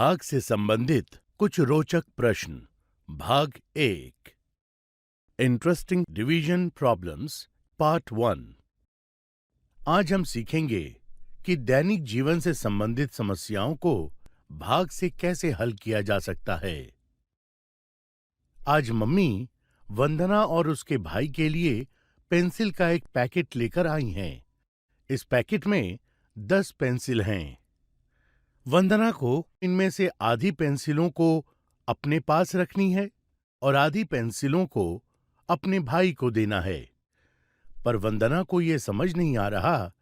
भाग से संबंधित कुछ रोचक प्रश्न। भाग 1 इंटरेस्टिंग डिवीजन प्रॉब्लम्स पार्ट 1। आज हम सीखेंगे कि दैनिक जीवन से संबंधित समस्याओं को भाग से कैसे हल किया जा सकता है। आज मम्मी वंदना और उसके भाई के लिए पेंसिल का एक पैकेट लेकर आई हैं। इस पैकेट में 10 पेंसिल हैं। वंदना को इनमें से आधी पेंसिलों को अपने पास रखनी है और आधी पेंसिलों को अपने भाई को देना है। पर वंदना को यह समझ नहीं आ रहा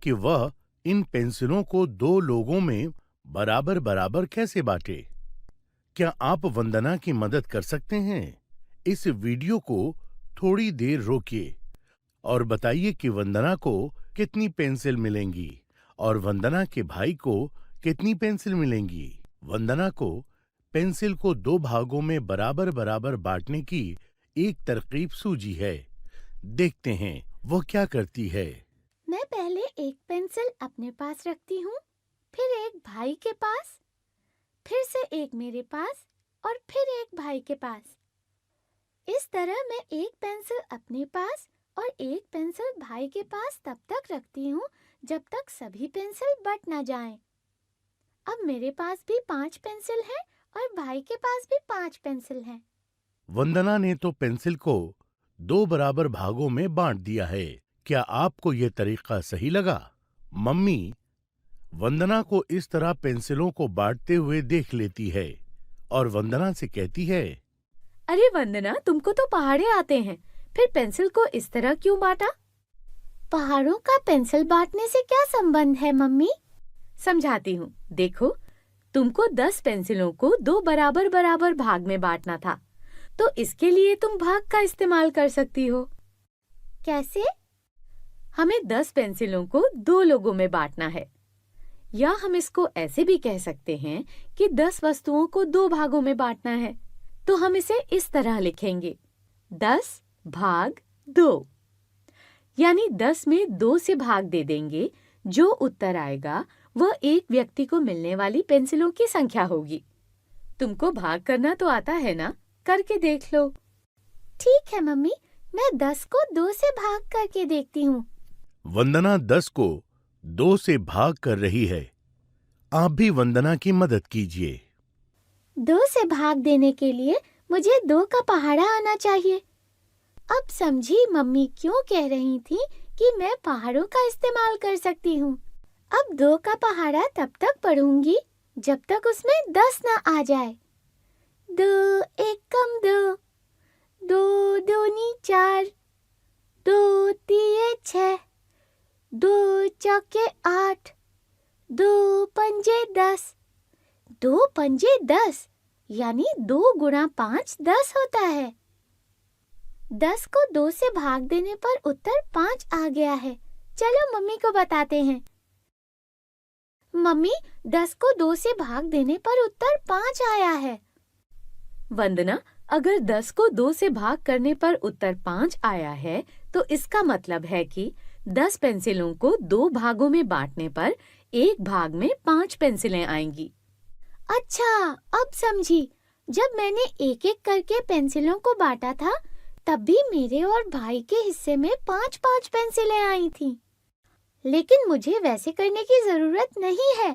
कि वह इन पेंसिलों को 2 लोगों में बराबर बराबर कैसे बांटे। क्या आप वंदना की मदद कर सकते हैं? इस वीडियो को थोड़ी देर रोकिए और बताइए कि वंदना को कितनी पेंसिल मिलेंगी और वंदना के भाई को कितनी पेंसिल मिलेंगी। वंदना को पेंसिल को 2 भागों में बराबर बराबर बांटने की एक तरकीब सूझी है। देखते हैं वो क्या करती है। मैं पहले एक पेंसिल अपने पास रखती हूँ, फिर एक भाई के पास, फिर से एक मेरे पास और फिर एक भाई के पास। इस तरह मैं एक पेंसिल अपने पास और एक पेंसिल भाई के पास तब तक रखती हूँ जब तक सभी पेंसिल बट ना जाएं। अब मेरे पास भी 5 पेंसिल हैं और भाई के पास भी 5 पेंसिल हैं। वंदना ने तो पेंसिल को 2 बराबर भागों में बांट दिया है। क्या आपको यह तरीका सही लगा? मम्मी वंदना को इस तरह पेंसिलों को बांटते हुए देख लेती है और वंदना से कहती है, अरे वंदना, तुमको तो पहाड़े आते हैं, फिर पेंसिल को इस तरह क्यों बांटा? पहाड़ों का पेंसिल बांटने से क्या संबंध है मम्मी? समझाती हूँ। देखो, तुमको 10 पेंसिलों को 2 बराबर बराबर भाग में बांटना था, तो इसके लिए तुम भाग का इस्तेमाल कर सकती हो। कैसे? हमें 10 पेंसिलों को 2 लोगों में बांटना है, या हम इसको ऐसे भी कह सकते हैं कि 10 वस्तुओं को 2 भागों में बांटना है। तो हम इसे इस तरह लिखेंगे, 10 भाग 2, यानी 10 में 2 से भाग दे देंगे। जो उत्तर आएगा वह एक व्यक्ति को मिलने वाली पेंसिलों की संख्या होगी। तुमको भाग करना तो आता है ना? करके देख लो। ठीक है मम्मी, मैं 10 को 2 से भाग करके देखती हूँ। वंदना 10 को 2 से भाग कर रही है। आप भी वंदना की मदद कीजिए। 2 से भाग देने के लिए मुझे 2 का पहाड़ा आना चाहिए। अब समझी मम्मी क्यों कह रही थी कि मैं पहाड़ों का इस्तेमाल कर सकती हूँ। अब 2 का पहाड़ा तब तक पढ़ूंगी जब तक उसमें 10 ना आ जाए। 2 एकम 2, 2 दूनी 4, 2 तिये 6, 2 चौके 8, 2 पंजे 10। 2 पंजे 10 यानी 2 गुणा 5 10 होता है। 10 को 2 से भाग देने पर उत्तर 5 आ गया है। चलो मम्मी को बताते हैं। मम्मी, 10 को 2 से भाग देने पर उत्तर 5 आया है। वंदना, अगर 10 को 2 से भाग करने पर उत्तर 5 आया है, तो इसका मतलब है कि 10 पेंसिलों को 2 भागों में बांटने पर एक भाग में 5 पेंसिलें आएंगी। अच्छा, अब समझी। जब मैंने एक एक करके पेंसिलों को बांटा था, तब भी मेरे और भाई के हिस्से में 5-5 पेंसिलें आई थीं। लेकिन मुझे वैसे करने की जरूरत नहीं है।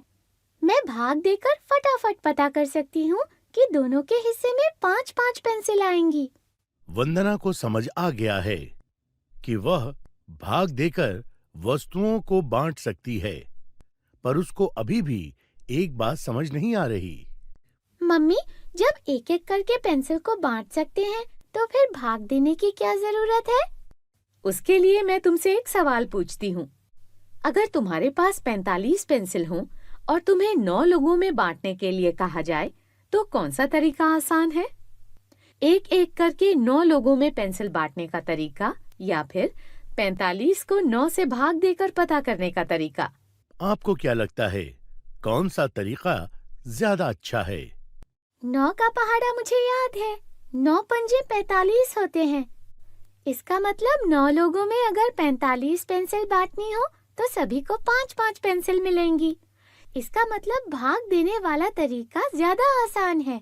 मैं भाग देकर फटाफट पता कर सकती हूँ कि दोनों के हिस्से में 5-5 पेंसिल आएंगी। वंदना को समझ आ गया है कि वह भाग देकर वस्तुओं को बांट सकती है, पर उसको अभी भी एक बात समझ नहीं आ रही। मम्मी, जब एक एक करके पेंसिल को बांट सकते हैं, तो फिर भाग देने की क्या जरूरत है? उसके लिए मैं तुमसे एक सवाल पूछती हूँ। अगर तुम्हारे पास 45 पेंसिल हों और तुम्हें 9 लोगों में बांटने के लिए कहा जाए, तो कौन सा तरीका आसान है? एक एक करके 9 लोगों में पेंसिल बांटने का तरीका, या फिर 45 को 9 से भाग देकर पता करने का तरीका? आपको क्या लगता है, कौन सा तरीका ज्यादा अच्छा है? 9 का पहाड़ा मुझे याद है। 9 पंजे 45 होते हैं। इसका मतलब 9 लोगों में अगर 45 पेंसिल बांटनी हो तो सभी को 5-5 पेंसिल मिलेंगी। इसका मतलब भाग देने वाला तरीका ज्यादा आसान है।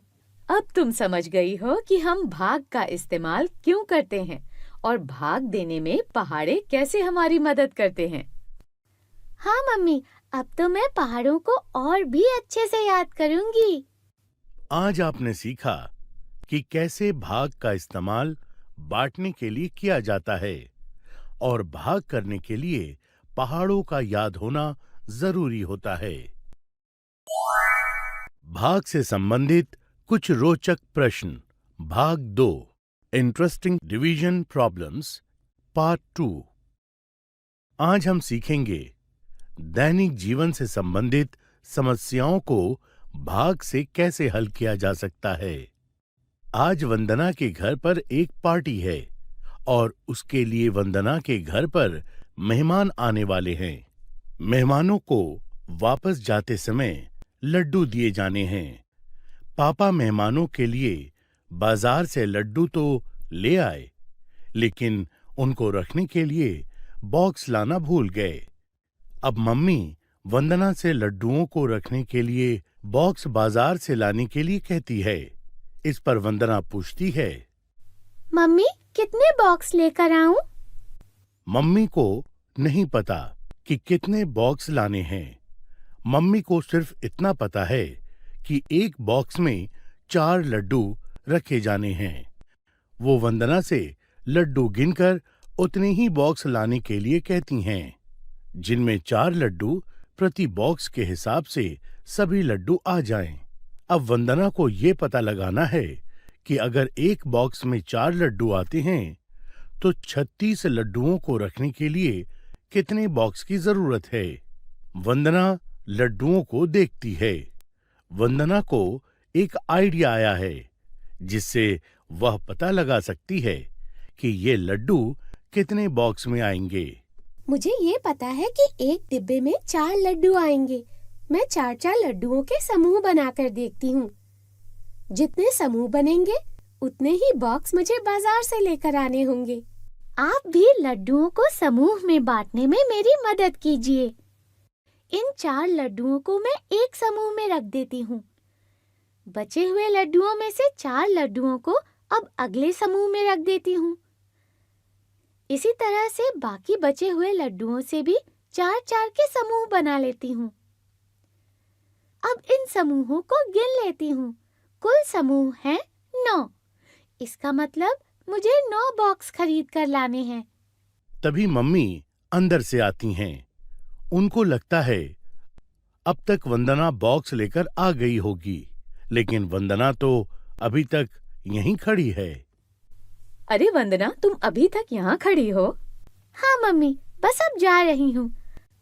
अब तुम समझ गई हो कि हम भाग का इस्तेमाल क्यों करते हैं और भाग देने में पहाड़े कैसे हमारी मदद करते हैं। हाँ मम्मी, अब तो मैं पहाड़ों को और भी अच्छे से याद करूंगी। आज आपने सीखा कि कैसे भाग का इस्तेमाल बांटने के लिए किया जाता है और भाग करने के लिए पहाड़ों का याद होना जरूरी होता है। भाग से संबंधित कुछ रोचक प्रश्न, भाग 2, इंटरेस्टिंग डिवीजन प्रॉब्लम्स, पार्ट 2। आज हम सीखेंगे दैनिक जीवन से संबंधित समस्याओं को भाग से कैसे हल किया जा सकता है। आज वंदना के घर पर एक पार्टी है और उसके लिए वंदना के घर पर मेहमान आने वाले हैं। मेहमानों को वापस जाते समय लड्डू दिए जाने हैं। पापा मेहमानों के लिए बाजार से लड्डू तो ले आए, लेकिन उनको रखने के लिए बॉक्स लाना भूल गए। अब मम्मी वंदना से लड्डुओं को रखने के लिए बॉक्स बाजार से लाने के लिए कहती है। इस पर वंदना पूछती है, मम्मी कितने बॉक्स लेकर आऊं? मम्मी को नहीं पता कि कितने बॉक्स लाने हैं। मम्मी को सिर्फ इतना पता है कि एक बॉक्स में 4 लड्डू रखे जाने हैं। वो वंदना से लड्डू गिनकर उतने ही बॉक्स लाने के लिए कहती हैं, जिनमें 4 लड्डू प्रति बॉक्स के हिसाब से सभी लड्डू आ जाएं। अब वंदना को ये पता लगाना है कि अगर एक बॉक्स में 4 लड्डू आते हैं तो 36 लड्डुओं को रखने के लिए कितने बॉक्स की जरूरत है। वंदना लड्डुओं को देखती है। वंदना को एक आइडिया आया है जिससे वह पता लगा सकती है कि ये लड्डू कितने बॉक्स में आएंगे। मुझे ये पता है कि एक डिब्बे में 4 लड्डू आएंगे। मैं 4-4 लड्डुओं के समूह बनाकर देखती हूँ। जितने समूह बनेंगे उतने ही बॉक्स मुझे बाजार से लेकर आने होंगे। आप भी लड्डुओं को समूह में बांटने में मेरी मदद कीजिए। इन 4 लड्डुओं को मैं एक समूह में रख देती हूँ। बचे हुए लड्डुओं में से 4 लड्डुओं को अब अगले समूह में रख देती हूँ। इसी तरह से बाकी बचे हुए लड्डुओं से भी 4-4 के समूह बना लेती हूँ। अब इन समूहों को गिन लेती हूँ। कुल समूह हैं 9। इसका मतलब मुझे 9 बॉक्स खरीद कर लाने हैं। तभी मम्मी अंदर से आती हैं। उनको लगता है अब तक वंदना बॉक्स लेकर आ गई होगी, लेकिन वंदना तो अभी तक यहीं खड़ी है। अरे वंदना, तुम अभी तक यहाँ खड़ी हो? हाँ मम्मी, बस अब जा रही हूँ।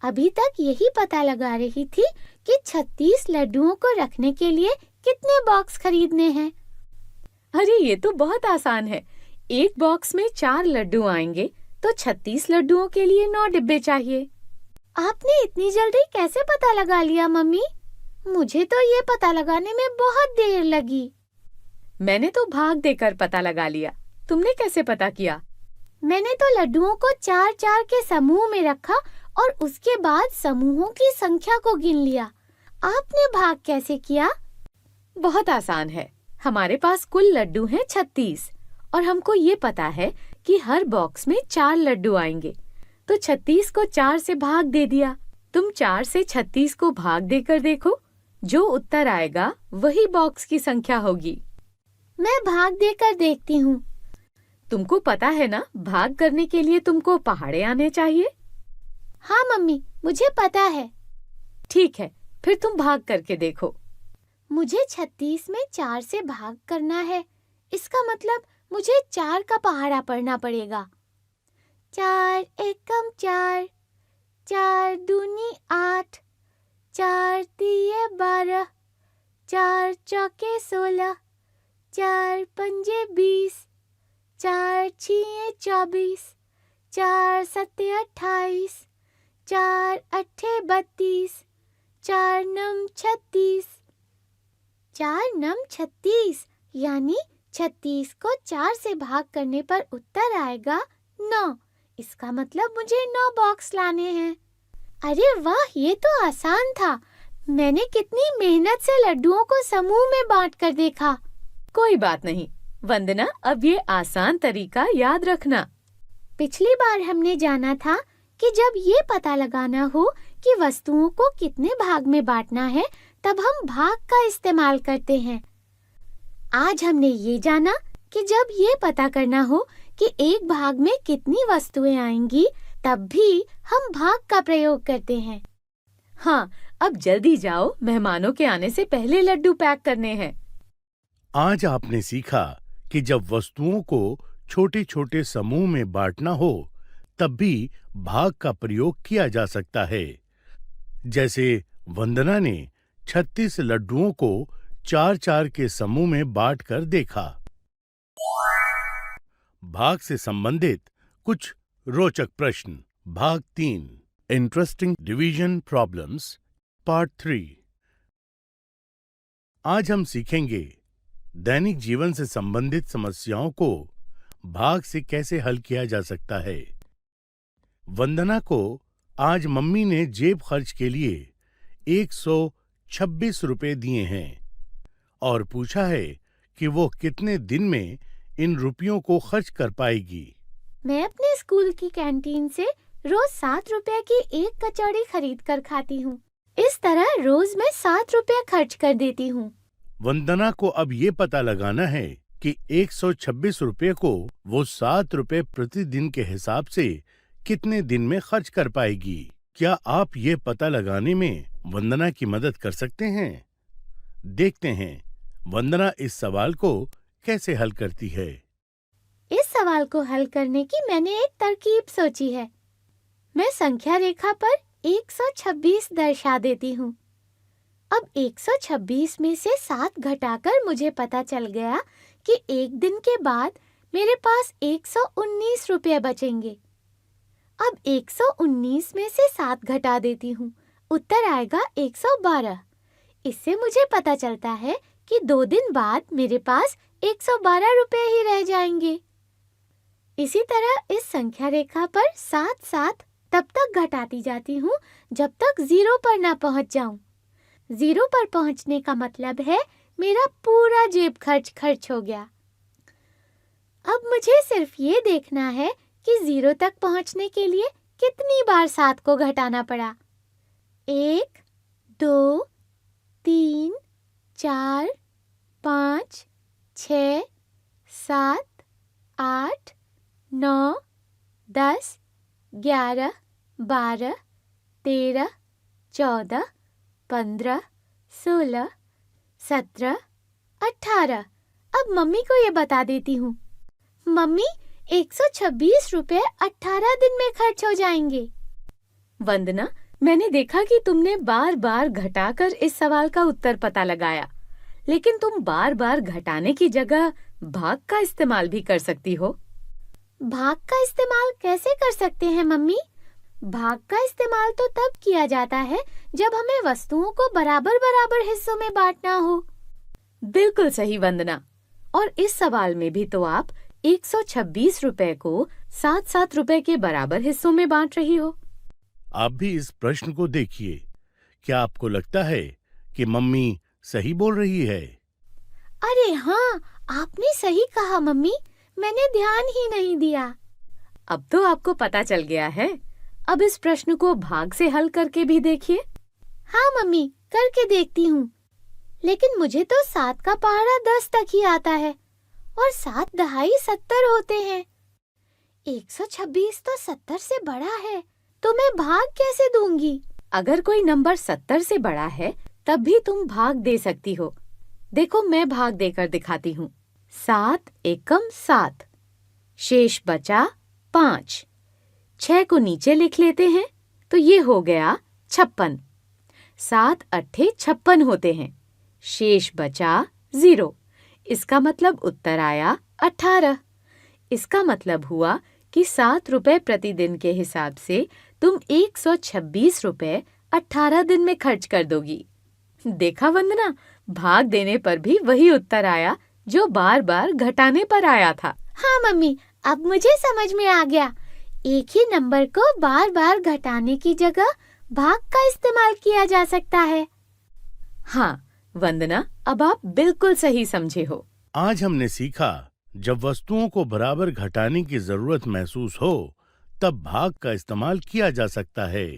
अभी तक यही पता लगा रही थी कि 36 लड्डुओं को रखने के लिए कितने बॉक्स खरीदने हैं। अरे ये तो बहुत आसान है। एक बॉक्स में 4 लड्डू आएंगे तो 36 लड्डुओं के लिए 9 डिब्बे चाहिए। आपने इतनी जल्दी कैसे पता लगा लिया मम्मी? मुझे तो ये पता लगाने में बहुत देर लगी। मैंने तो भाग देकर पता लगा लिया। तुमने कैसे पता किया? मैंने तो लड्डुओं को 4-4 के समूह में रखा और उसके बाद समूहों की संख्या को गिन लिया। आपने भाग कैसे किया? बहुत आसान है। हमारे पास कुल लड्डू हैं 36 और हमको ये पता है कि हर बॉक्स में 4 लड्डू आएंगे, तो 36 को 4 से भाग दे दिया। तुम 4 से 36 को भाग देकर देखो, जो उत्तर आएगा वही बॉक्स की संख्या होगी। मैं भाग देकर देखती हूँ। तुमको पता है ना, भाग करने के लिए तुमको पहाड़े आने चाहिए। हाँ मम्मी, मुझे पता है। ठीक है, फिर तुम भाग करके देखो। मुझे 36 में 4 से भाग करना है। इसका मतलब मुझे 4 का पहाड़ा पढ़ना पड़ेगा। 4 एकम 4, 4 दूनी 8, 4 तिये 12, 4 चौके 16, 4 पंजे 20, 4 छिये 24, 4 सत्ते 28, 4 अट्ठे 32, 4 नम 36। 4 नम 36 यानी 36 को 4 से भाग करने पर उत्तर आएगा 9। इसका मतलब मुझे 9 बॉक्स लाने हैं। अरे वाह, ये तो आसान था। मैंने कितनी मेहनत से लड्डुओं को समूह में बांट कर देखा। कोई बात नहीं वंदना, अब ये आसान तरीका याद रखना। पिछली बार हमने जाना था कि जब ये पता लगाना हो कि वस्तुओं को कितने भाग में बांटना है, तब हम भाग का इस्तेमाल करते हैं। आज हमने ये जाना कि जब ये पता करना हो कि एक भाग में कितनी वस्तुएं आएंगी, तब भी हम भाग का प्रयोग करते हैं। हाँ, अब जल्दी जाओ, मेहमानों के आने से पहले लड्डू पैक करने हैं। आज आपने सीखा कि जब वस्तुओं को छोटे छोटे समूह में बांटना हो, तब भी भाग का प्रयोग किया जा सकता है। जैसे वंदना ने 36 लड्डुओं को 4-4 के समूह में बांट कर देखा। भाग से संबंधित कुछ रोचक प्रश्न। भाग 3, इंटरेस्टिंग डिवीजन प्रॉब्लम्स, पार्ट 3। आज हम सीखेंगे दैनिक जीवन से संबंधित समस्याओं को भाग से कैसे हल किया जा सकता है। वंदना को आज मम्मी ने जेब खर्च के लिए 126 रुपए दिए हैं और पूछा है कि वो कितने दिन में इन रुपयों को खर्च कर पाएगी। मैं अपने स्कूल की कैंटीन से रोज 7 रुपए की एक कचौड़ी खरीद कर खाती हूँ। इस तरह रोज मैं 7 रुपए खर्च कर देती हूँ। वंदना को अब ये पता लगाना है कि 126 रुपए को वो 7 रुपए प्रतिदिन के हिसाब से कितने दिन में खर्च कर पाएगी। क्या आप ये पता लगाने में वंदना की मदद कर सकते हैं? देखते हैं वंदना इस सवाल को कैसे हल करती है। इस सवाल को हल करने की मैंने एक तरकीब सोची है। मैं संख्या रेखा पर 126 दर्शा देती हूँ। अब 126 में से 7 घटाकर मुझे पता चल गया कि एक दिन के बाद मेरे पास 119 रुपये बचेंगे। अब 119 में से 7 घटा देती हूँ, उत्तर आएगा 112। इससे मुझे पता चलता है कि 2 दिन बाद मेरे पास 112 रुपये ही रह जाएंगे। इसी तरह इस संख्या रेखा पर 7-7 तब तक घटाती जाती हूँ जब तक 0 पर ना पहुँच जाऊँ। 0 पर पहुँचने का मतलब है मेरा पूरा जेब खर्च हो गया। अब मुझे सिर्फ ये देखना है कि 0 तक पहुँचने के लिए कितनी बार 7 को घटाना पड़ा। 1, 2, 3, 4, 5, 6, 7, 8, 9, 10, 11, 12, 13, 14, 15, 16, 17, 18। अब मम्मी को ये बता देती हूँ। मम्मी, 126 रुपये 18 दिन में खर्च हो जाएंगे। वंदना, मैंने देखा कि तुमने बार बार घटाकर इस सवाल का उत्तर पता लगाया, लेकिन तुम बार बार घटाने की जगह भाग का इस्तेमाल भी कर सकती हो। भाग का इस्तेमाल कैसे कर सकते हैं मम्मी? भाग का इस्तेमाल तो तब किया जाता है जब हमें वस्तुओं को बराबर बराबर हिस्सों में बांटना हो। बिल्कुल सही वंदना। और इस सवाल में भी तो आप 126 रुपए को 7-7 रुपए के बराबर हिस्सों में बांट रही हो। आप भी इस प्रश्न को देखिए। क्या आपको लगता है कि मम्मी सही बोल रही है? अरे हाँ, आपने सही कहा मम्मी, मैंने ध्यान ही नहीं दिया। अब तो आपको पता चल गया है। अब इस प्रश्न को भाग से हल करके भी देखिए। हाँ मम्मी, करके देखती हूँ। लेकिन मुझे तो 7 का पहाड़ा 10 तक ही आता है और 7 दहाई 70 होते हैं। 126 तो 70 से बड़ा है, तो मैं भाग कैसे दूंगी? अगर कोई नंबर 70 से बड़ा है तब भी तुम भाग दे सकती हो। देखो, मैं भाग देकर दिखाती हूँ। 7 एकम 7, शेष बचा 5। 6 को नीचे लिख लेते हैं तो ये हो गया 56। 7 अट्ठे 56 होते हैं, शेष बचा 0। इसका मतलब उत्तर आया 18। इसका मतलब हुआ कि 7 रुपए प्रतिदिन के हिसाब से तुम 126 रुपए 18 दिन में खर्च कर दोगी। देखा वंदना, भाग देने पर भी वही उत्तर आया जो बार बार घटाने पर आया था। हाँ मम्मी, अब मुझे समझ में आ गया। एक ही नंबर को बार बार घटाने की जगह भाग का इस्तेमाल किया जा सकता है। हाँ वंदना, अब आप बिल्कुल सही समझे हो। आज हमने सीखा, जब वस्तुओं को बराबर घटाने की जरूरत महसूस हो तब भाग का इस्तेमाल किया जा सकता है।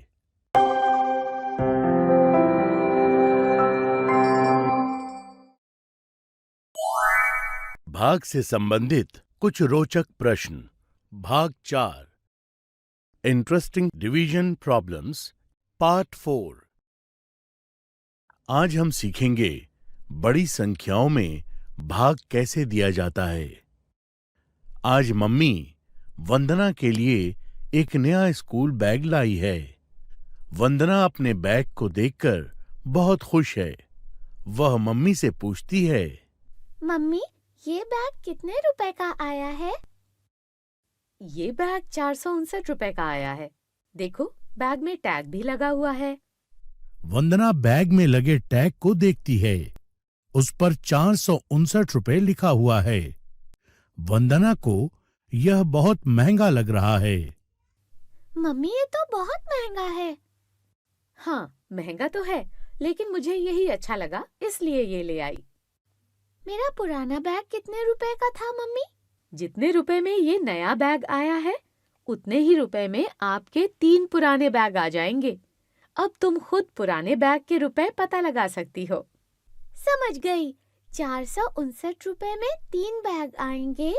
भाग से संबंधित कुछ रोचक प्रश्न। भाग 4, इंटरेस्टिंग डिवीजन प्रॉब्लम्स, पार्ट 4। आज हम सीखेंगे बड़ी संख्याओं में भाग कैसे दिया जाता है। आज मम्मी वंदना के लिए एक नया स्कूल बैग लाई है। वंदना अपने बैग को देखकर बहुत खुश है। वह मम्मी से पूछती है, मम्मी, ये बैग कितने रुपए का आया है? ये बैग 459 रुपए का आया है। देखो, बैग में टैग भी लगा हुआ है। वंदना बैग में लगे टैग को देखती है। उस पर 459 रुपए लिखा हुआ है। वंदना को यह बहुत महंगा लग रहा है। मम्मी, ये तो बहुत महंगा है। हाँ, महंगा तो है, लेकिन मुझे यही अच्छा लगा, इसलिए ये ले आई। मेरा पुराना बैग कितने रुपए का था मम्मी? जितने रुपए में ये नया बैग आया है, उतने ही रुपए में आपके 3 पुराने बैग आ जाएंगे। अब तुम खुद पुराने बैग के रुपए पता लगा सकती हो। समझ गई। 459 रुपए में 3 बैग आएंगे,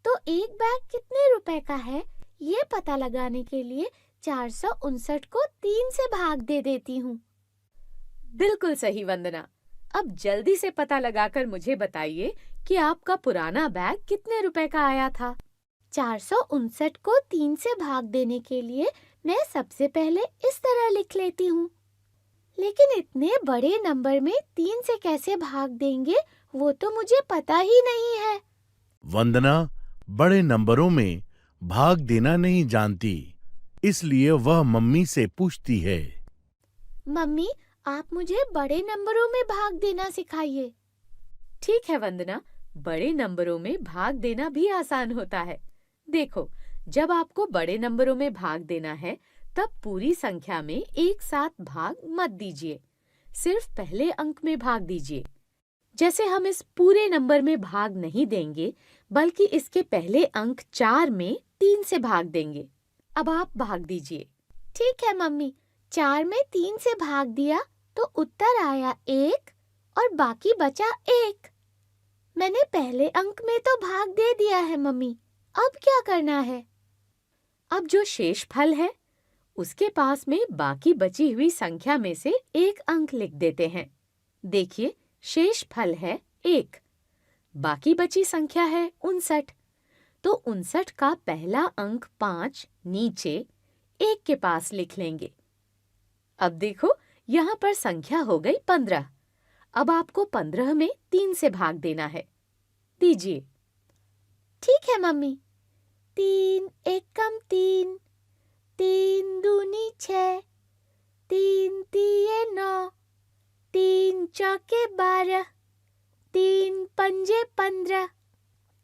तो एक बैग कितने रुपए का है, ये पता लगाने के लिए 459 को 3 से भाग दे देती हूँ। बिल्कुल सही वंदना। अब जल्दी से पता लगाकर मुझे बताइए कि आपका पुराना बैग कितने रुपए का आया था। 459 को 3 से भाग देने के लिए मैं सबसे पहले इस तरह लिख लेती हूँ। लेकिन इतने बड़े नंबर में 3 से कैसे भाग देंगे, वो तो मुझे पता ही नहीं है। वंदना बड़े नंबरों में भाग देना नहीं जानती, इसलिए वह मम्मी से पूछती है, मम्मी, आप मुझे बड़े नंबरों में भाग देना सिखाइए। ठीक है वंदना, बड़े नंबरों में भाग देना भी आसान होता है। देखो, जब आपको बड़े नंबरों में भाग देना है, तब पूरी संख्या में एक साथ भाग मत दीजिए, सिर्फ पहले अंक में भाग दीजिए। जैसे हम इस पूरे नंबर में भाग नहीं देंगे, बल्कि इसके पहले अंक 4 में 3 से भाग देंगे। अब आप भाग दीजिए। ठीक है मम्मी, 4 में 3 से भाग दिया तो उत्तर आया 1 और बाकी बचा 1। मैंने पहले अंक में तो भाग दे दिया है मम्मी, अब क्या करना है? अब जो शेष फल है, उसके पास में बाकी बची हुई संख्या में से एक अंक लिख देते हैं। देखिए, शेष फल है 1, बाकी बची संख्या है 59, तो 59 का पहला अंक 5 नीचे 1 के पास लिख लेंगे। अब देखो, यहाँ पर संख्या हो गई 15। अब आपको 15 में 3 से भाग देना है। दीजिए। ठीक है मम्मी। 3 एकम 3, 3 दूनी 6, 3 तिये 9, 3 चौके 12, 3 पंजे 15।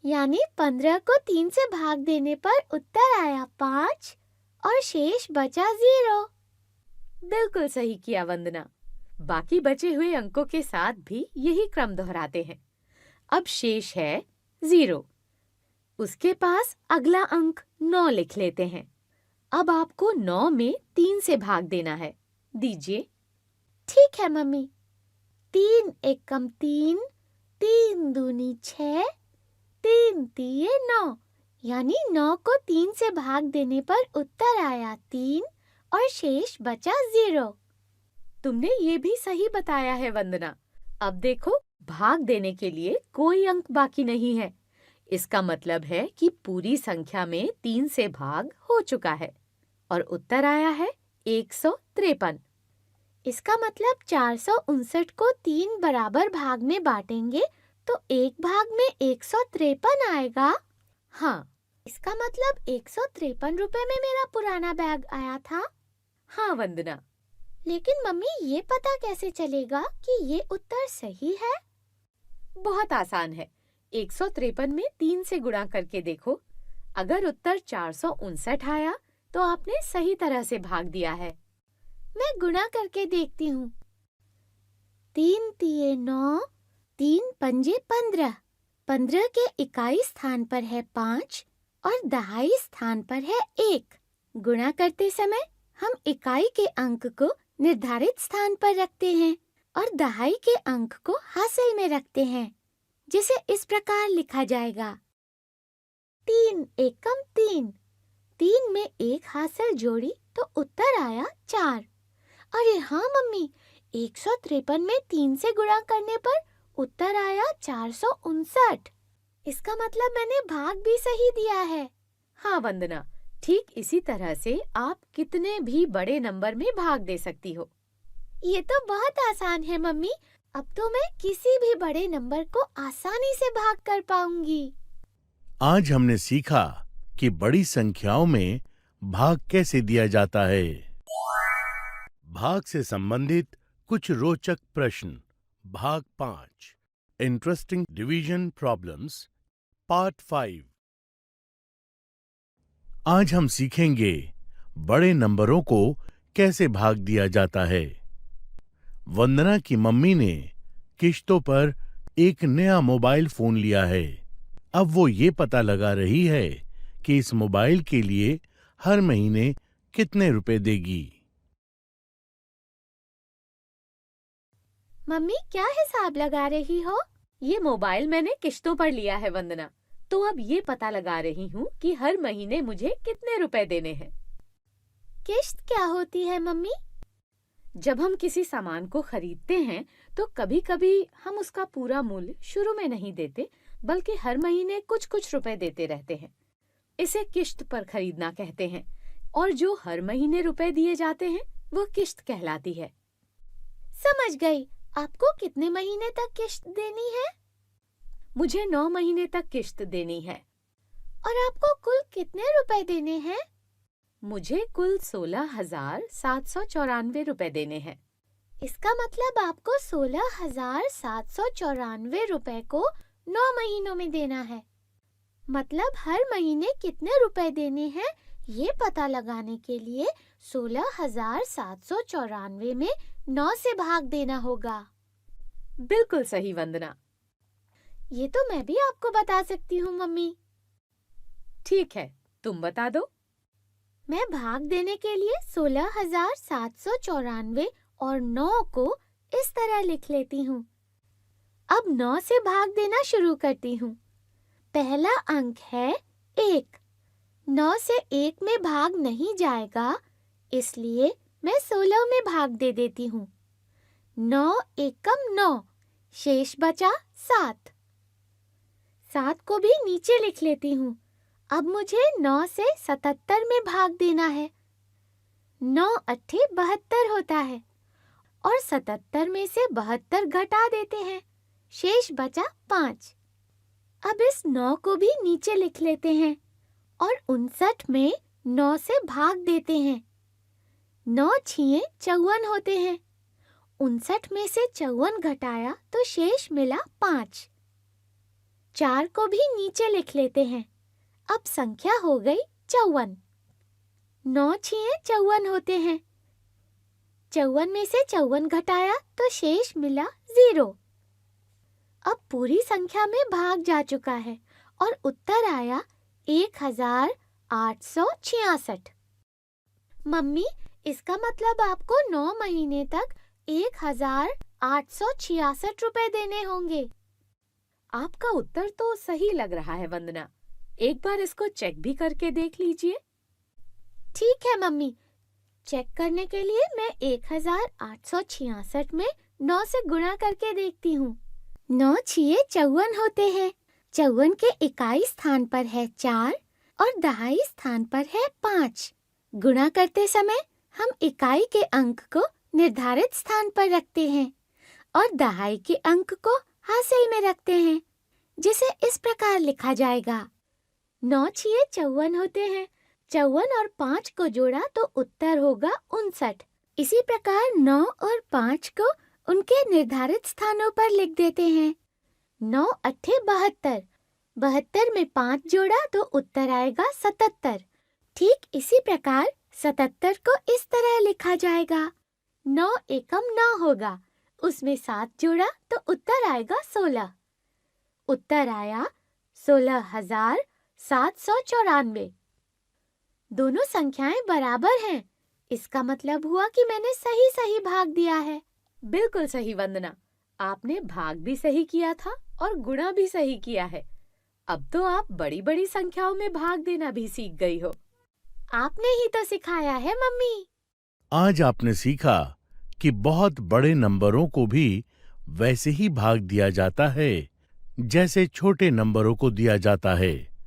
यानी 15 को 3 से भाग देने पर उत्तर आया 5 और शेष बचा 0। बिल्कुल सही किया वंदना। बाकी बचे हुए अंकों के साथ भी यही क्रम दोहराते हैं। अब शेष है 0। उसके पास अगला अंक 9 लिख लेते हैं। अब आपको 9 में 3 से भाग देना है। दीजिए। ठीक है मम्मी। 3 एकम 3, 3 दूनी 6, 3 तिये 9। यानी 9 को 3 से भाग देने पर उत्तर आया 3 और शेष बचा 0। तुमने ये भी सही बताया है वंदना। अब देखो, भाग देने के लिए कोई अंक बाकी नहीं है। इसका मतलब है कि पूरी संख्या में 3 से भाग हो चुका है और उत्तर आया है 153। इसका मतलब 459 को 3 बराबर भाग में बांटेंगे तो एक भाग में 153 आएगा। हाँ, इसका मतलब 153 रुपए में मेरा पुराना बैग आया था। हाँ वंदना। लेकिन मम्मी, ये पता कैसे चलेगा कि ये उत्तर सही है? बहुत आसान है। 153 में 3 से गुणा करके देखो। अगर उत्तर 459 आया तो आपने सही तरह से भाग दिया है। मैं गुणा करके देखती हूँ। 3 तिये 9, 3 पंजे 15। 15 के इकाई स्थान पर है 5 और दहाई स्थान पर है 1। गुणा करते समय हम इकाई के अंक को निर्धारित स्थान पर रखते हैं और दहाई के अंक को हासिल में रखते हैं, जिसे इस प्रकार लिखा जाएगा। 3 एकम 3। 3 में 1 हासिल जोड़ी तो उत्तर आया 4। अरे हाँ मम्मी, 153 में 3 से गुणा करने पर उत्तर आया 459। इसका मतलब मैंने भाग भी सही दिया है। हाँ वंदना, ठीक इसी तरह से आप कितने भी बड़े नंबर में भाग दे सकती हो। ये तो बहुत आसान है मम्मी। अब तो मैं किसी भी बड़े नंबर को आसानी से भाग कर पाऊंगी। आज हमने सीखा कि बड़ी संख्याओं में भाग कैसे दिया जाता है। भाग से संबंधित कुछ रोचक प्रश्न। भाग 5, इंटरेस्टिंग डिवीजन प्रॉब्लम्स, पार्ट 5। आज हम सीखेंगे बड़े नंबरों को कैसे भाग दिया जाता है। वंदना की मम्मी ने किश्तों पर एक नया मोबाइल फोन लिया है। अब वो ये पता लगा रही है कि इस मोबाइल के लिए हर महीने कितने रुपए देगी। मम्मी क्या हिसाब लगा रही हो? ये मोबाइल मैंने किश्तों पर लिया है वंदना, तो अब ये पता लगा रही हूँ कि हर महीने मुझे कितने रुपए देने हैं। किश्त क्या होती है मम्मी? जब हम किसी सामान को खरीदते हैं तो कभी-कभी हम उसका पूरा मूल्य शुरू में नहीं देते, बल्कि हर महीने कुछ-कुछ रुपए देते रहते हैं। इसे किश्त पर खरीदना कहते हैं, और जो हर महीने रुपए दिए जाते हैं वो किश्त कहलाती है। समझ गई। आपको कितने महीने तक किश्त देनी है? मुझे 9 महीने तक किश्त देनी है। और आपको कुल कितने रुपए देने हैं? मुझे कुल 16,794 रुपए देने हैं। इसका मतलब आपको 16,794 रुपए को 9 महीनों में देना है। मतलब हर महीने कितने रुपए देने हैं ये पता लगाने के लिए 16,794 में 9 से भाग देना होगा। बिल्कुल सही वंदना। ये तो मैं भी आपको बता सकती हूँ मम्मी। ठीक है, तुम बता दो। मैं भाग देने के लिए 16,794 और 9 को इस तरह लिख लेती हूँ। अब 9 से भाग देना शुरू करती हूँ। पहला अंक है 1। 9 से 1 में भाग नहीं जाएगा, इसलिए मैं 16 में भाग दे देती हूँ। 9 एकम 9, शेष बचा 7। 7 को भी नीचे लिख लेती हूँ। अब मुझे 9 से 77 में भाग देना है। 9 अट्ठे 72 होता है और 77 में से 72 घटा देते हैं, शेष बचा 5। अब इस 9 को भी नीचे लिख लेते हैं और 59 में 9 से भाग देते हैं। 9 छिए 54 होते हैं। 59 में से 54 घटाया तो शेष मिला 5। 4 को भी नीचे लिख लेते हैं। अब संख्या हो गई 54। 9 छिए 54 होते हैं। 54 में से 54 घटाया तो शेष मिला 0। अब पूरी संख्या में भाग जा चुका है और उत्तर आया 1,866। मम्मी, इसका मतलब आपको 9 महीने तक 1,866 रुपए देने होंगे। आपका उत्तर तो सही लग रहा है वंदना। एक बार इसको चेक भी करके देख लीजिए। ठीक है मम्मी, चेक करने के लिए मैं 1,866 में 9 से गुणा करके देखती हूँ। 9 छिए 54 होते हैं। 54 के इकाई स्थान पर है 4 और दहाई स्थान पर है 5। गुणा करते समय हम इकाई के अंक को निर्धारित स्थान पर रखते हैं और दहाई के अंक को हासिल में रखते हैं, जिसे इस प्रकार लिखा जाएगा। 9 छिए 54 होते हैं। 54 और 5 को जोड़ा तो उत्तर होगा 59। इसी प्रकार 9 और 5 को उनके निर्धारित स्थानों पर लिख देते हैं। 9 अट्ठे 72। 72 में 5 जोड़ा तो उत्तर आएगा 77। ठीक इसी प्रकार 77 को इस तरह लिखा जाएगा। 9 एकम 9 होगा उसमें 7 जोड़ा तो उत्तर आएगा 16। उत्तर आया 16,794। दोनों संख्याएं बराबर हैं। इसका मतलब हुआ कि मैंने सही सही भाग दिया है। बिल्कुल सही वंदना, आपने भाग भी सही किया था और गुणा भी सही किया है। अब तो आप बड़ी बड़ी संख्याओं में भाग देना भी सीख गई हो। आपने ही तो सिखाया है मम्मी। आज आपने सीखा कि बहुत बड़े नंबरों को भी वैसे ही भाग दिया जाता है जैसे छोटे नंबरों को दिया जाता है।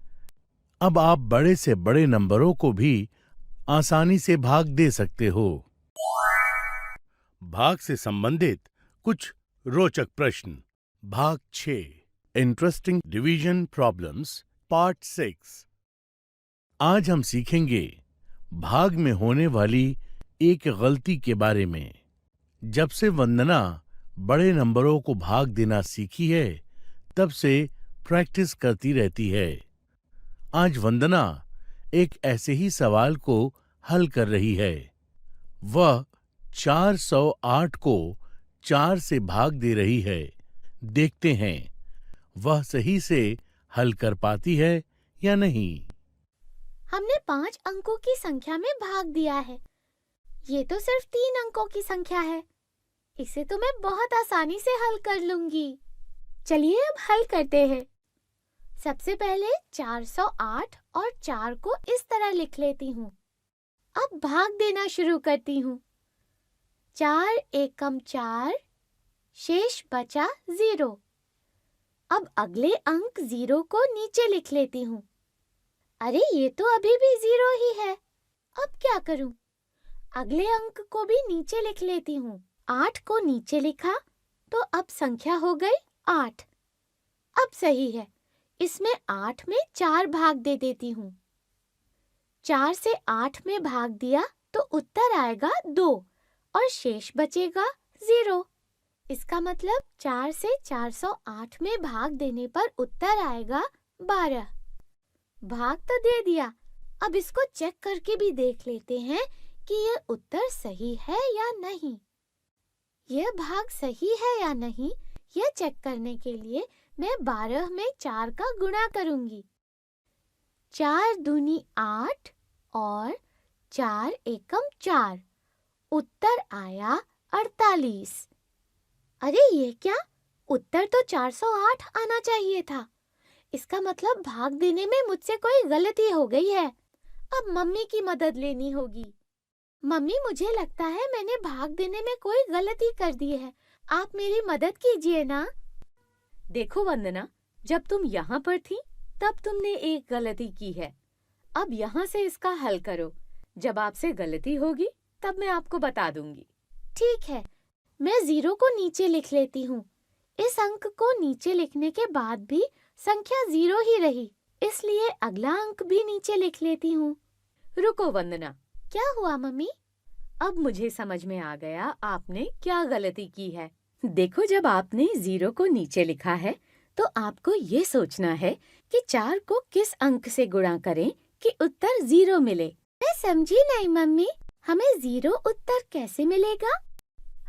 अब आप बड़े से बड़े नंबरों को भी आसानी से भाग दे सकते हो। भाग से संबंधित कुछ रोचक प्रश्न। भाग 6, इंटरेस्टिंग डिवीजन प्रॉब्लम्स, पार्ट 6। आज हम सीखेंगे भाग में होने वाली एक गलती के बारे में। जब से वंदना बड़े नंबरों को भाग देना सीखी है, तब से प्रैक्टिस करती रहती है। आज वंदना एक ऐसे ही सवाल को हल कर रही है। वह 408 को 4 से भाग दे रही है। देखते हैं वह सही से हल कर पाती है या नहीं। हमने 5 अंकों की संख्या में भाग दिया है। ये तो सिर्फ 3 अंकों की संख्या है। इसे तो मैं बहुत आसानी से हल कर लूंगी। चलिए अब हल करते हैं। सबसे पहले 408 और 4 को इस तरह लिख लेती हूँ। अब भाग देना शुरू करती हूँ। 4 एकम 4, शेष बचा 0। अब अगले अंक 0 को नीचे लिख लेती हूँ। अरे ये तो अभी भी 0 ही है। अब क्या करूं? अगले अंक को भी नीचे लिख लेती हूँ। 8 को नीचे लिखा तो अब संख्या हो गई 8। अब सही है। इसमें 8 में 4 भाग दे देती हूँ। 4 से 8 में भाग दिया तो उत्तर आएगा 2 और शेष बचेगा 0। इसका मतलब 4 से 408 में भाग देने पर उत्तर आएगा 12। भाग तो दे दिया। अब इसको चेक करके भी देख लेते हैं कि यह उत्तर सही है या नहीं। यह भाग सही है या नहीं, यह चेक करने के लिए मैं 12 में 4 का गुणा करूंगी। 4 दूनी 8 और 4 एकम 4। उत्तर आया 48। अरे ये क्या? उत्तर तो 408 आना चाहिए था। इसका मतलब भाग देने में मुझसे कोई गलती हो गई है। अब मम्मी की मदद लेनी होगी। मम्मी, मुझे लगता है मैंने भाग देने में कोई गलती कर दी है। आप मेरी मदद कीजिए ना। देखो वंदना, जब तुम यहाँ पर थी तब तुमने एक गलती की है। अब यहाँ से इसका हल करो। जब आपसे गलती होगी तब मैं आपको बता दूंगी। ठीक है, मैं 0 को नीचे लिख लेती हूँ। इस अंक को नीचे लिखने के बाद भी संख्या 0 ही रही, इसलिए अगला अंक भी नीचे लिख लेती हूँ। रुको वंदना, क्या हुआ मम्मी? अब मुझे समझ में आ गया आपने क्या गलती की है। देखो, जब आपने 0 को नीचे लिखा है तो आपको ये सोचना है कि 4 को किस अंक से गुणा करें कि उत्तर 0 मिले। मैं समझी नहीं मम्मी, हमें 0 उत्तर कैसे मिलेगा?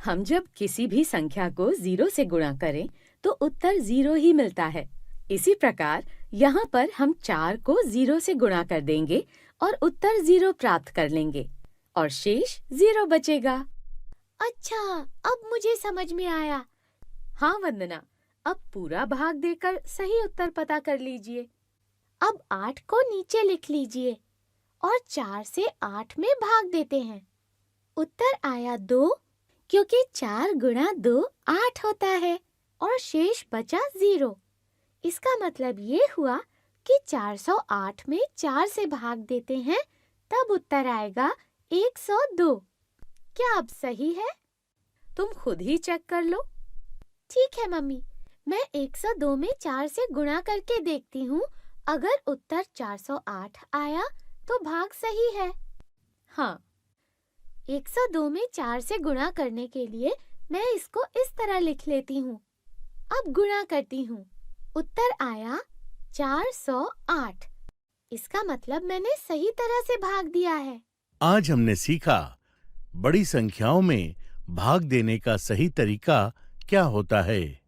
हम जब किसी भी संख्या को 0 से गुणा करें तो उत्तर 0 ही मिलता है। इसी प्रकार यहाँ पर हम 4 को 0 से गुणा कर देंगे और उत्तर 0 प्राप्त कर लेंगे और शेष 0 बचेगा। अच्छा, अब मुझे समझ में आया। हाँ वंदना, अब पूरा भाग देकर सही उत्तर पता कर लीजिए। अब 8 को नीचे लिख लीजिए और 4 से 8 में भाग देते हैं। उत्तर आया 2, क्योंकि 4 गुणा 2 8 होता है और शेष बचा 0। इसका मतलब ये हुआ कि 408 में 4 से भाग देते हैं तब उत्तर आएगा 102। क्या अब सही है? तुम खुद ही चेक कर लो। ठीक है मम्मी, मैं 102 में 4 से गुणा करके देखती हूँ। अगर उत्तर 408 आया तो भाग सही है। हाँ, 102 में 4 से गुणा करने के लिए मैं इसको इस तरह लिख लेती हूँ। अब गुणा करती हूँ। उत्तर आया 408। इसका मतलब मैंने सही तरह से भाग दिया है। आज हमने सीखा बड़ी संख्याओं में भाग देने का सही तरीका क्या होता है?